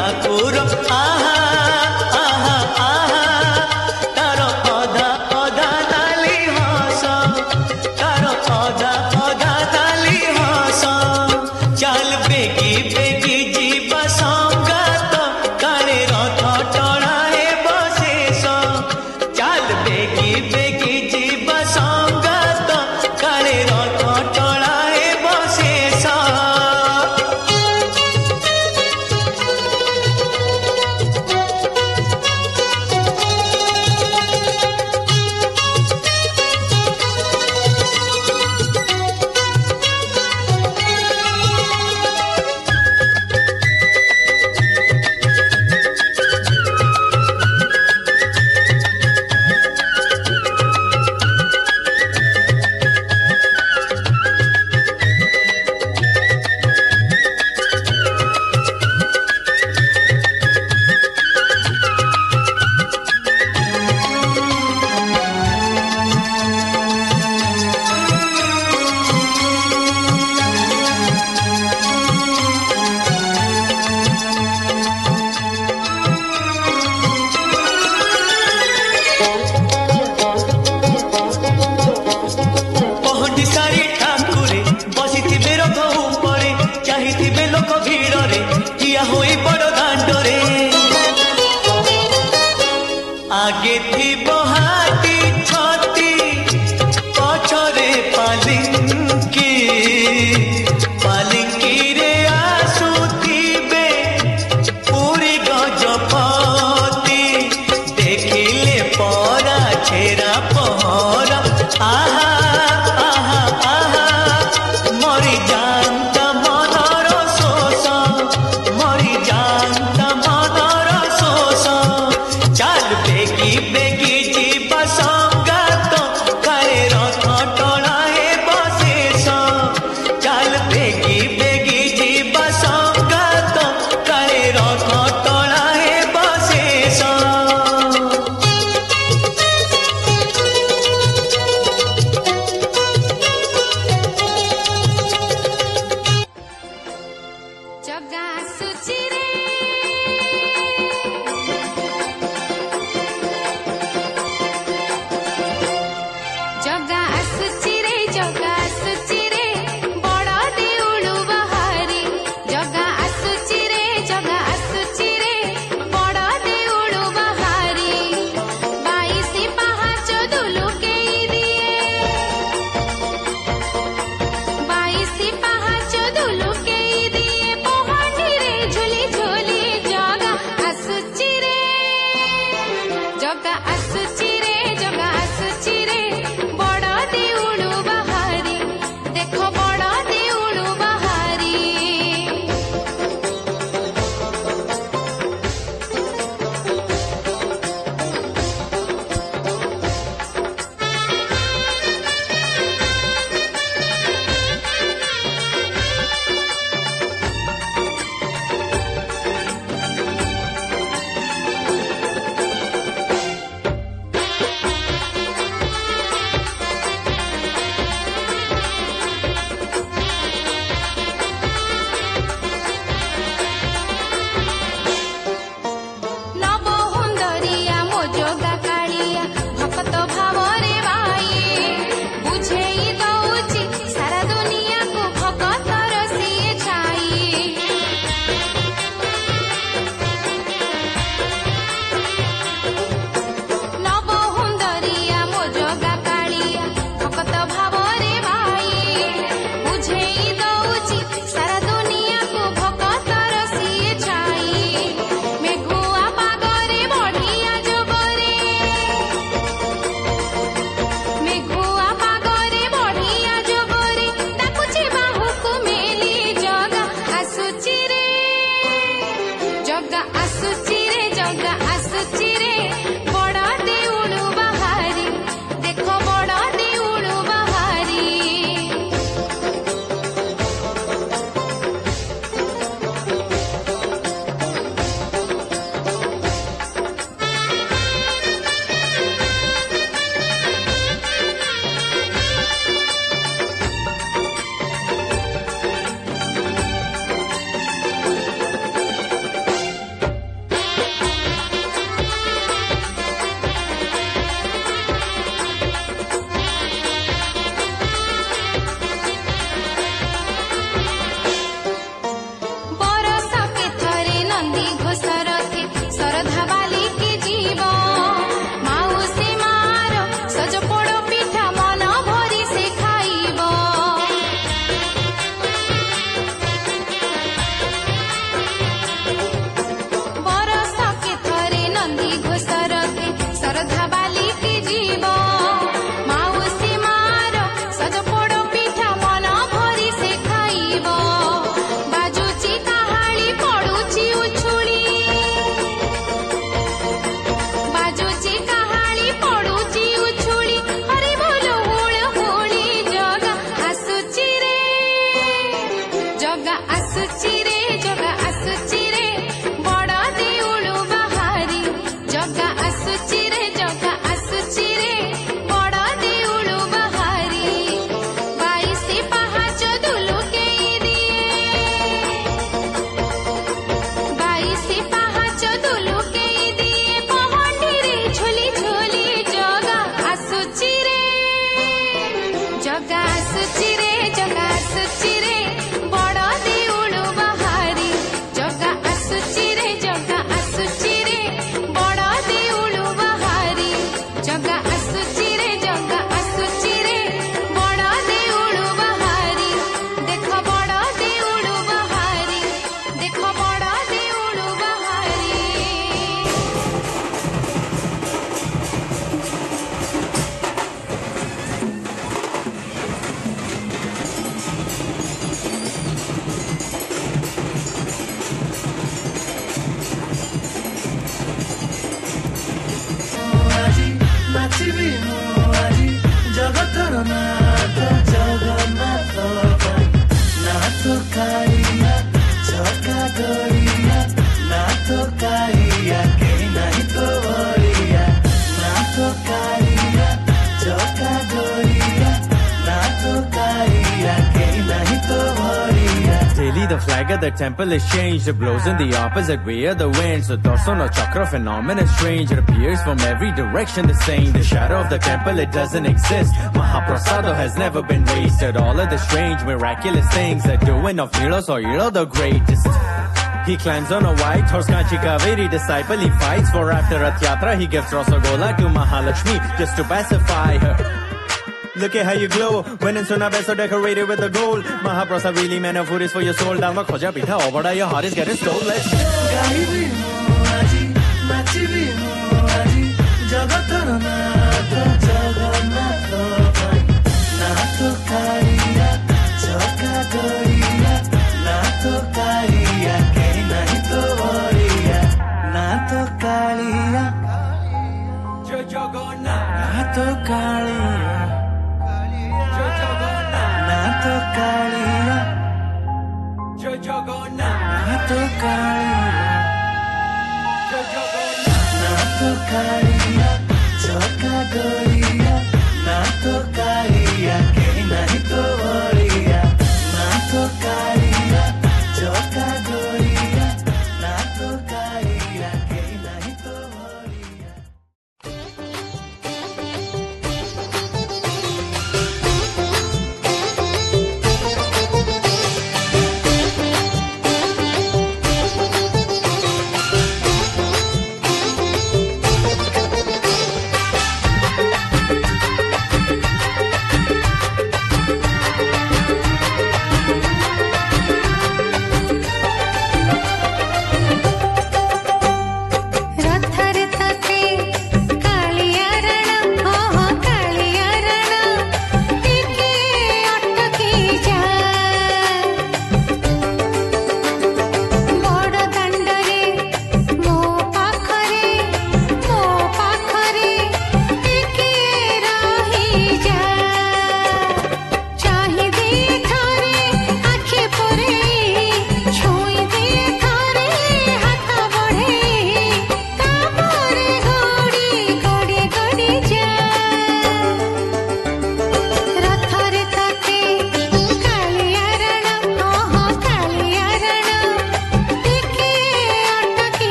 ठाकुर आहा आहा आहा तार अधा अधा नाली हस तार अधा अधा नाली हस चाल बेगी बेगी जीवा संगात काले रथ टणा हे बशेष चाल बेगी बेगी जीवा संगात काले रथ टणा हे बशेष आगे थी बहाती छाती पछरे पालिंकी पालिंकी रे आसुथिबे पूरी गजपति देखिले परा छेरा पहरा आहा आहा आहा मरी जानता मनर शोष मरी जानता मनर शोष चाल बेगी बेगी The flag of the temple is changed. It blows in the opposite way of the wind. So Darsana Chakra phenomenon strange. It appears from every direction the same. The shadow of the temple, it doesn't exist. Mahaprasada has never been wasted. All of the strange, miraculous things that doing of Nilo Sohila the greatest. He climbs on a white horse, Kanchi Kaveri disciple. He fights for after Rath Yatra. He gives Rasagola to Mahalakshmi just to pacify her. Look at how you glow when in Sunabes so decorated with the gold. Mahaprasad really meant a food is for your soul. Dalma khoja pitha obada your heart is getting stolen. Let's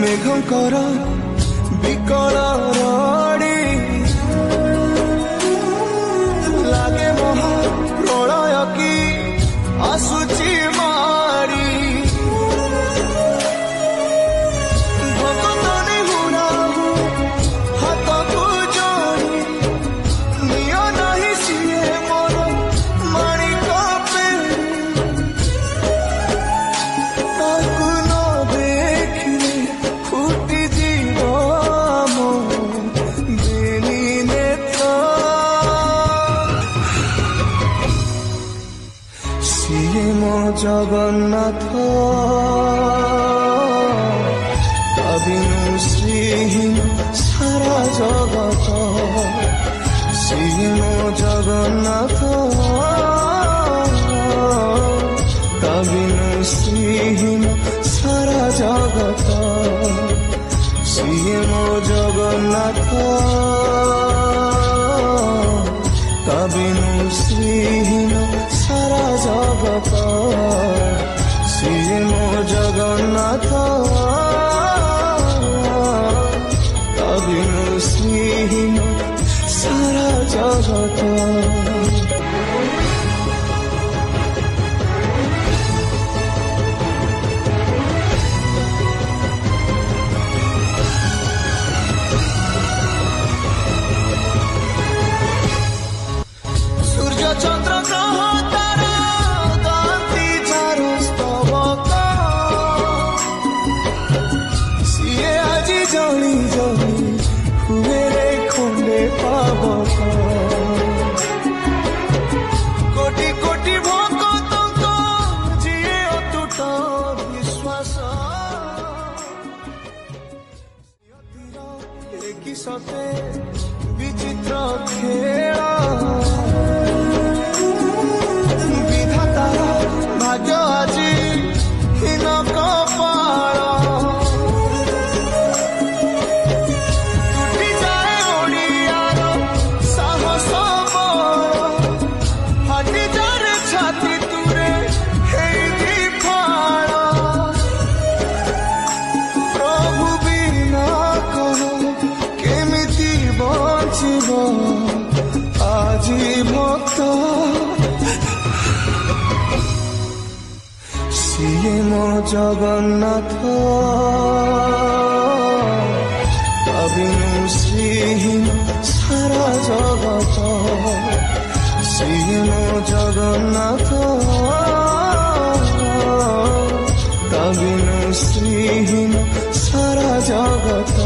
मेघଙ୍କର ବିକଳ ରଡ଼ି ଲାଗେ ମହା ପ୍ରଳୟ କି ଆସୁଛି ମାଡ଼ି ଭଗତନି ହୁରାହୁ ହାତକୁ ଯୋଡ଼ି ନିଅ ନାହିଁ ସିଏ ମୋର ମାଣିକ ପେଡ଼ି ତାକୁ ନ ଦେଖିଲେ ଫୁଟି ଯିବ ମୋ ବେନି ନେତ୍ର ସିଏ ମୋ ଜଗନ୍ନାଥ ତା ବିନୁ ଶ୍ରୀହୀନ ସାରା ଜଗତ ସିଏ ମୋ ଜଗନ୍ନାଥ ତା ବିନୁ ଶ୍ରୀହୀନ ସାରା ଜଗତ ସିଏ ମୋ ଜଗନ୍ନାଥ ତା ବିନୁ ଶ୍ରୀହୀନ ସାରା ଜଗତ ସିଏ ମୋ ଜଗନ୍ନାଥ ତା ବିନୁ ଶ୍ରୀହୀନ ସାରା ଜଗତ ଚନ୍ଦ୍ର ଗ୍ରହ ତାରା ଗାନ୍ତି ଯାର ସ୍ତବକ ସିଏ ଆଜି ଜଳି ଜଳି ହୁଏ ରେ ଖଣ୍ଡେ ପାବକ କୋଟି କୋଟି ଭକ୍ତଙ୍କ ଯିଏ ଅତୁଟ ବିଶ୍ୱାସ ଏକି ସତେ ବିଚିତ୍ର ଖେଳ ଭାଗ୍ୟ ଆଜି ହୀନ କପାଳ ତୁଟି ଯାଏ ଓଡ଼ିଆର ସାହସ ବଳ ଫାଟି ଯାରେ ଛାତି ତୁରେ ହେଇକି ଫାଳ ପ୍ରଭୁ ବିନା କହ କେମିତି ବଞ୍ଚିବ ଆଜି ଭକ୍ତ ସିଏ ମୋ ଜଗନ୍ନାଥ ତା ବିନୁ ଶ୍ରୀହୀନ ସାରା ଜଗତ ସିଏ ମୋ ଜଗନ୍ନାଥ ତା ବିନୁ ଶ୍ରୀହୀନ ସାରା ଜଗତ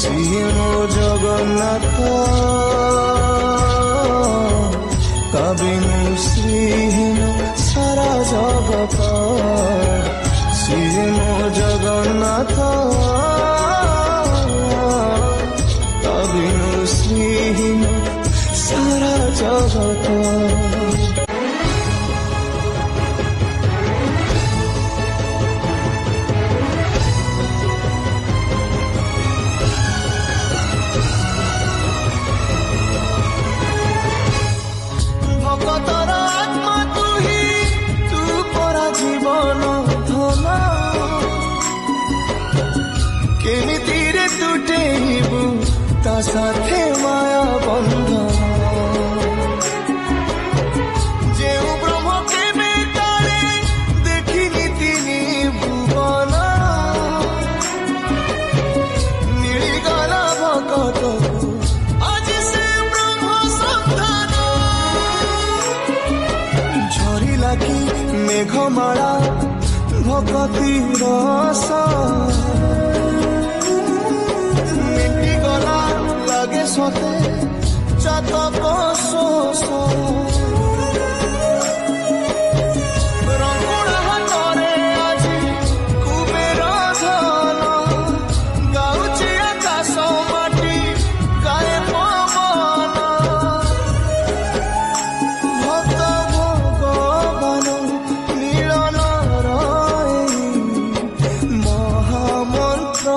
ସିଏ ମୋ ଜଗନ୍ନାଥ ତା ବିନୁ ଶ୍ରୀହୀନ ସାରା ଜଗତ ସିଏ ମୋ ଜଗନ୍ନାଥ ତା ବିନୁ ଶ୍ରୀହୀନ ସାରା ଜଗତ ଭଗତର ଆତ୍ମା ତୁ ହିଁ ତୁ ପରା ଜୀବନ ଧନ କେମିତିରେ ତୁଟେଇବୁ ତା ସାଥେ ମାୟା ବନ୍ଧନ ଯେଉଁ ବ୍ରହ୍ମ କେବେ କାଳେ ଦେଖିନି ତିନି ଭୁବନ ମିଳିଗଲା ଭଗତକୁ ଆଜି ସେ ବ୍ରହ୍ମ ସନ୍ତାନ ଝରିଲା କି ମେଘମାଳା ଭଗତି ରସ ମିଟିଗଲା ଲାଗେ ସତେ ଚାତକ ଶୋଷ ରଙ୍ଗୁଣା ହାତରେ ଆଜି କୁବେର ଧନ ଗାଉଛି ଆକାଶ ମାଟି ଗାଏ ପବନ ଭକ୍ତ ଭଗବାନ ମିଳନର ଏହି ମହାମନ୍ତ୍ର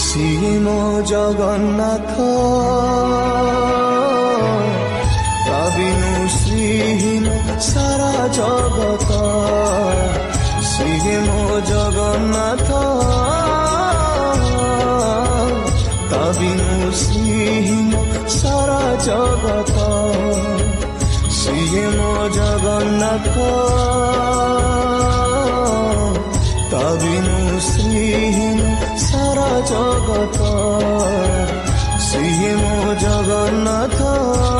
ସିଏ ମୋ ଜଗନ୍ନାଥ ତା ବିନୁ ଶ୍ରୀହୀନ ସାରା ଜଗତ ଶ୍ରୀହୀନ ସାରା ଜଗତ ସିଏ ମୋ ଜଗନ୍ନାଥ ତା ବିନୁ ଶ୍ରୀହୀନ ସାରା ଜଗତ ସିଏ ମୋ ଜଗନ୍ନାଥ।